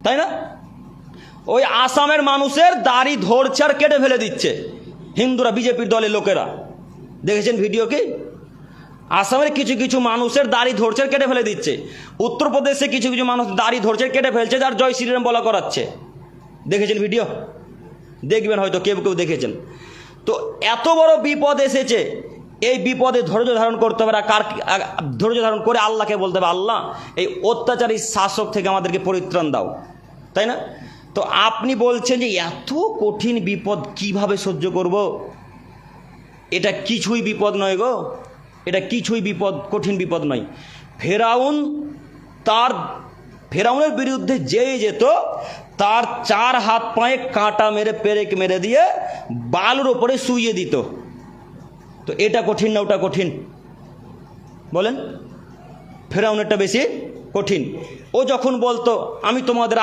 তাই না? ওই আসামের মানুষের দাড়ি ধরছে আর কেটে ফেলে দিচ্ছে হিন্দুরা, বিজেপির দলের লোকেরা। দেখেছেন ভিডিও কি? আসামের কিছু কিছু মানুষের দাড়ি ধরছে আর কেটে ফেলে দিচ্ছে। উত্তরপ্রদেশে কিছু কিছু মানুষ দাড়ি ধরছে কেটে ফেলছে, যার জয় শ্রীরাম বলা করাচ্ছে। দেখেছেন ভিডিও? দেখবেন হয়তো, কেউ কেউ দেখেছেন। তো এত বড় বিপদ এসেছে, এই বিপদে ধৈর্য ধারণ করতে হবে। কার ধৈর্য ধারণ করে আল্লাহকে বলতে হবে, আল্লাহ এই অত্যাচারী শাসক থেকে আমাদেরকে পরিত্রাণ দাও, তাই না? তো আপনি বলছেন যে এত কঠিন বিপদ কিভাবে সহ্য করব? এটা কিছুই বিপদ নয় গো, এটা কিছুই বিপদ, কঠিন বিপদ নয়। ফেরাউনের বিরুদ্ধে যেই যেত, তার 4 হাত পায়ে কাঁটা মেরে পেরেক মেরে দিয়ে বালুর ওপরে শুইয়ে দিত। তো এটা কঠিন না ওটা কঠিন? বলেন, ফেরাউনেরটা বেশি কঠিন। ও যখন বলতো আমি তোমাদের